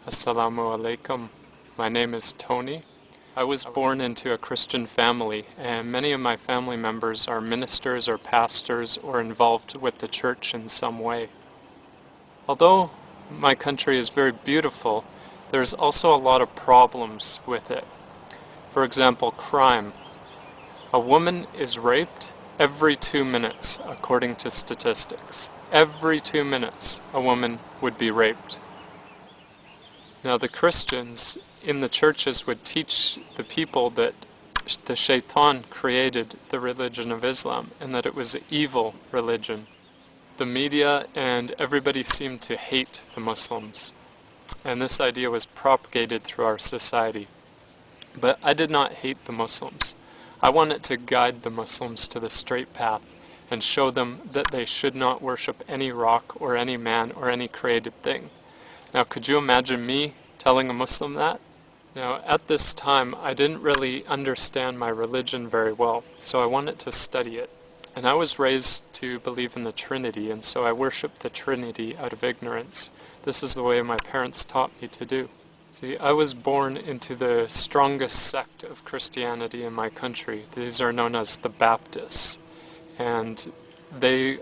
Assalamu alaikum. My name is Tony. I was born into a Christian family, and many of my family members are ministers or pastors or involved with the church in some way. Although my country is very beautiful, there's also a lot of problems with it. For example, crime. A woman is raped every 2 minutes, according to statistics. Every 2 minutes, a woman would be raped. Now the Christians in the churches would teach the people that the shaitan created the religion of Islam and that it was an evil religion. The media and everybody seemed to hate the Muslims, and this idea was propagated through our society. But I did not hate the Muslims. I wanted to guide the Muslims to the straight path and show them that they should not worship any rock or any man or any created thing. Now, could you imagine me telling a Muslim that? Now, at this time, I didn't really understand my religion very well, so I wanted to study it. And I was raised to believe in the Trinity, and so I worshiped the Trinity out of ignorance. This is the way my parents taught me to do. See, I was born into the strongest sect of Christianity in my country. These are known as the Baptists, and they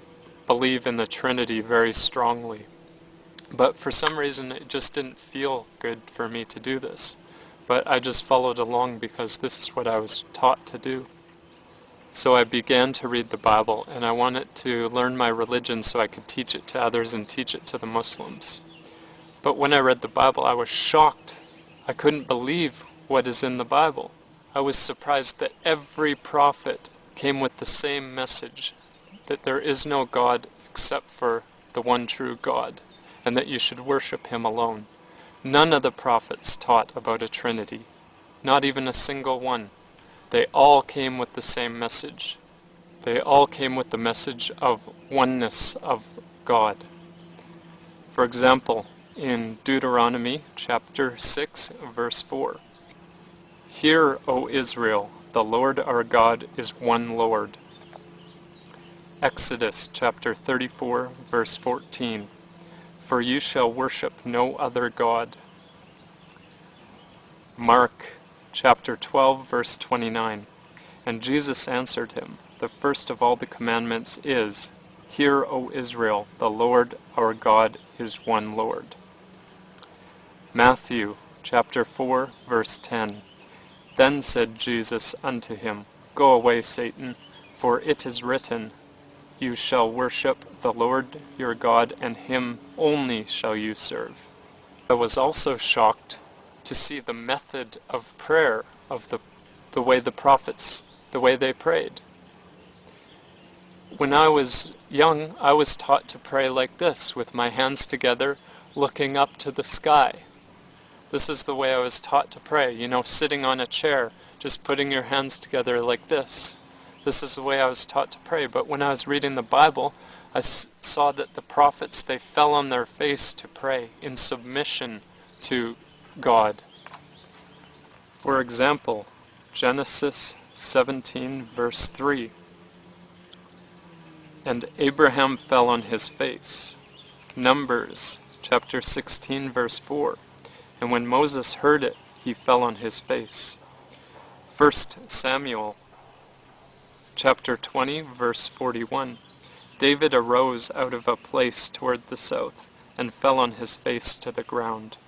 believe in the Trinity very strongly. But for some reason, it just didn't feel good for me to do this. But I just followed along because this is what I was taught to do. So I began to read the Bible, and I wanted to learn my religion so I could teach it to others and teach it to the Muslims. But when I read the Bible, I was shocked. I couldn't believe what is in the Bible. I was surprised that every prophet came with the same message, that there is no God except for the one true God, and that you should worship him alone. None of the prophets taught about a Trinity, not even a single one. They all came with the same message. They all came with the message of oneness of God. For example, in Deuteronomy chapter 6, verse 4, "Hear, O Israel, the Lord our God is one Lord." Exodus chapter 34, verse 14, "For you shall worship no other God." Mark chapter 12, verse 29, "And Jesus answered him, the first of all the commandments is, Hear, O Israel, the Lord our God is one Lord." Matthew chapter 4, verse 10, "Then said Jesus unto him, Go away, Satan, for it is written, You shall worship the Lord your God, and him only shall you serve." I was also shocked to see the method of prayer of the way the prophets, the way they prayed. When I was young, I was taught to pray like this, with my hands together, looking up to the sky. This is the way I was taught to pray, sitting on a chair, just putting your hands together like this. This is the way I was taught to pray. But when I was reading the Bible, I saw that the prophets, they fell on their face to pray in submission to God. For example, Genesis 17, verse 3, "And Abraham fell on his face." Numbers chapter 16, verse 4, "And when Moses heard it, he fell on his face." 1 Samuel chapter 20, verse 41, "David arose out of a place toward the south, and fell on his face to the ground."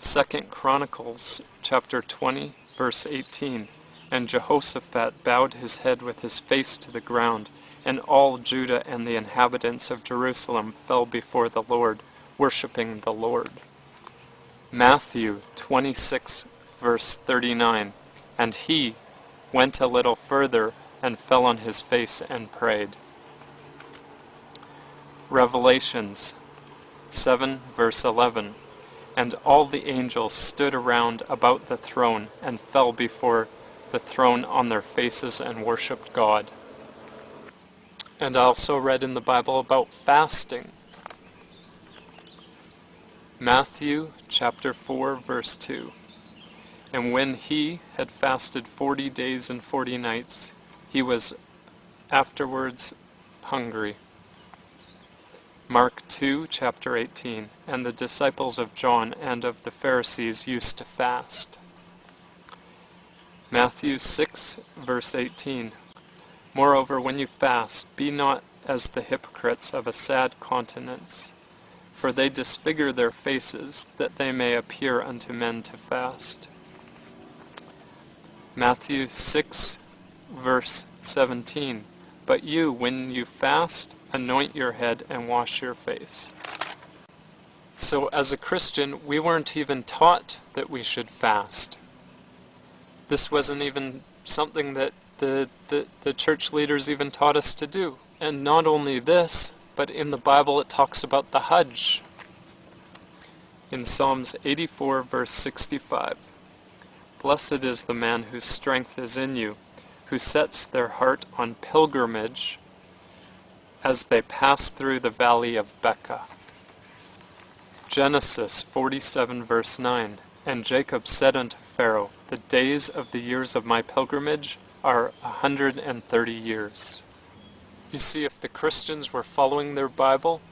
2 Chronicles chapter 20, verse 18, "And Jehoshaphat bowed his head with his face to the ground, and all Judah and the inhabitants of Jerusalem fell before the Lord, worshiping the Lord." Matthew 26, verse 39, "And he went a little further and fell on his face and prayed." Revelations 7, verse 11, "And all the angels stood around about the throne and fell before the throne on their faces and worshipped God." And I also read in the Bible about fasting. Matthew chapter 4, verse 2, "And when he had fasted 40 days and 40 nights, he was afterwards hungry." Mark 2, chapter 18, and the disciples of John and of the Pharisees used to fast. Matthew 6, verse 18, moreover, when you fast, be not as the hypocrites of a sad countenance, for they disfigure their faces, that they may appear unto men to fast. Matthew 6, verse 17, but you, when you fast, anoint your head and wash your face. So as a Christian, we weren't even taught that we should fast. This wasn't even something that the church leaders even taught us to do. And not only this, but in the Bible it talks about the Hajj. In Psalms 84, verse 65, blessed is the man whose strength is in you, who sets their heart on pilgrimage as they pass through the valley of Becca. Genesis 47, verse 9, and Jacob said unto Pharaoh, the days of the years of my pilgrimage are 130 years. You see, if the Christians were following their Bible,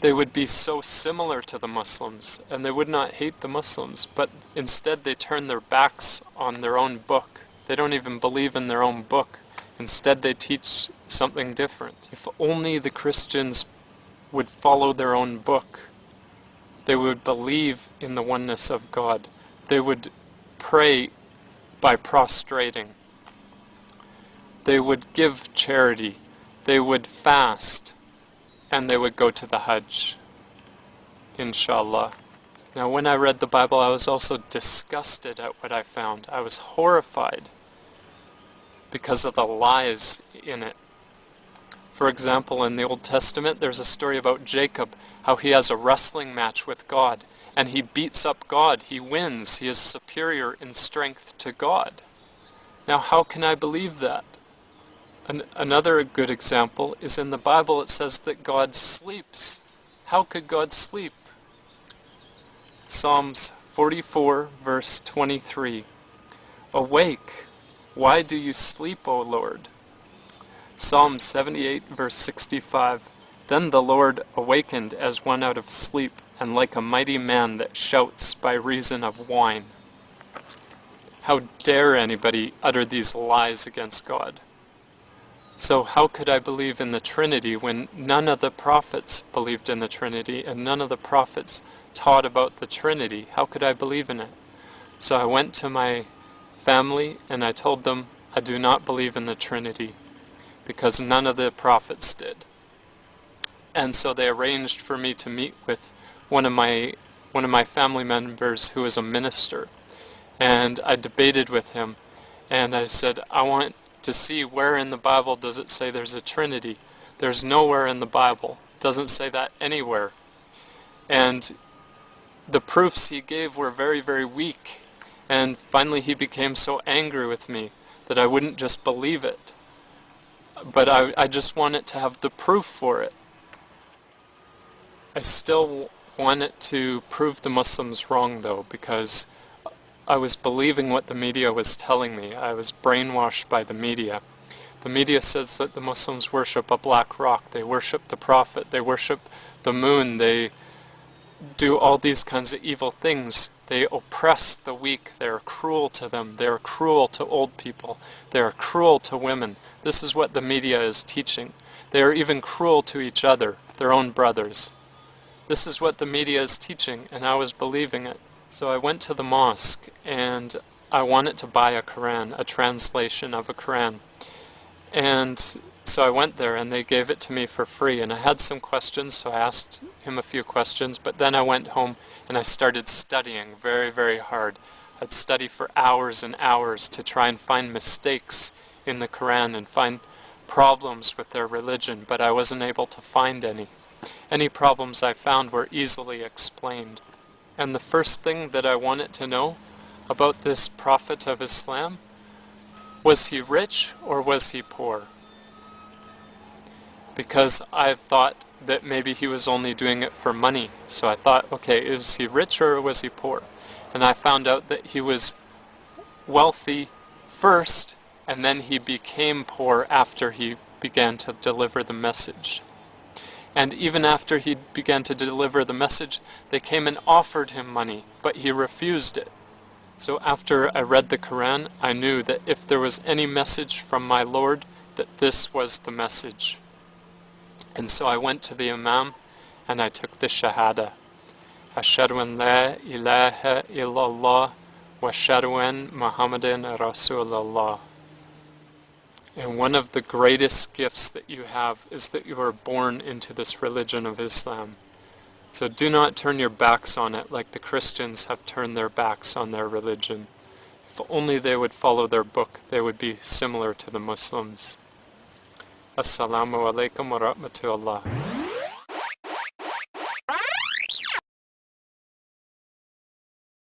they would be so similar to the Muslims, and they would not hate the Muslims, but instead they turn their backs on their own book. They don't even believe in their own book. Instead they teach something different. If only the Christians would follow their own book, they would believe in the oneness of God. They would pray by prostrating. They would give charity. They would fast. And they would go to the Hajj, inshallah. Now when I read the Bible, I was also disgusted at what I found. I was horrified because of the lies in it. For example, in the Old Testament, there's a story about Jacob, how he has a wrestling match with God, and he beats up God. He wins. He is superior in strength to God. Now how can I believe that? Another good example is in the Bible. It says that God sleeps. How could God sleep? Psalms 44, verse 23. Awake, why do you sleep, O Lord? Psalm 78, verse 65. Then the Lord awakened as one out of sleep, and like a mighty man that shouts by reason of wine. How dare anybody utter these lies against God? So how could I believe in the Trinity when none of the prophets believed in the Trinity and none of the prophets taught about the Trinity? How could I believe in it? So I went to my family and I told them I do not believe in the Trinity because none of the prophets did. And so they arranged for me to meet with one of my family members who is a minister. And I debated with him and I said, I want to see where in the Bible does it say there's a Trinity. There's nowhere in the Bible. It doesn't say that anywhere. And the proofs he gave were very, very weak. And finally he became so angry with me that I wouldn't just believe it. But I just wanted to have the proof for it. I still wanted to prove the Muslims wrong though, because I was believing what the media was telling me. I was brainwashed by the media. The media says that the Muslims worship a black rock. They worship the Prophet. They worship the moon. They do all these kinds of evil things. They oppress the weak. They are cruel to them. They are cruel to old people. They are cruel to women. This is what the media is teaching. They are even cruel to each other, their own brothers. This is what the media is teaching, and I was believing it. So I went to the mosque and I wanted to buy a Quran, a translation of a Quran. And so I went there and they gave it to me for free. And I had some questions, so I asked him a few questions. But then I went home and I started studying very, very hard. I'd study for hours and hours to try and find mistakes in the Quran and find problems with their religion, but I wasn't able to find any. Any problems I found were easily explained. And the first thing that I wanted to know about this Prophet of Islam, was he rich or was he poor? Because I thought that maybe he was only doing it for money. So I thought, okay, is he rich or was he poor? And I found out that he was wealthy first, and then he became poor after he began to deliver the message. And even after he began to deliver the message, they came and offered him money, but he refused it. So after I read the Quran, I knew that if there was any message from my Lord, that this was the message. And so I went to the Imam and I took the Shahada. Ashhadu an la ilaha illallah wa ashhadu an Muhammadan Rasulullah. And one of the greatest gifts that you have is that you are born into this religion of Islam. So do not turn your backs on it like the Christians have turned their backs on their religion. If only they would follow their book, they would be similar to the Muslims. Assalamu alaikum wa rahmatullah.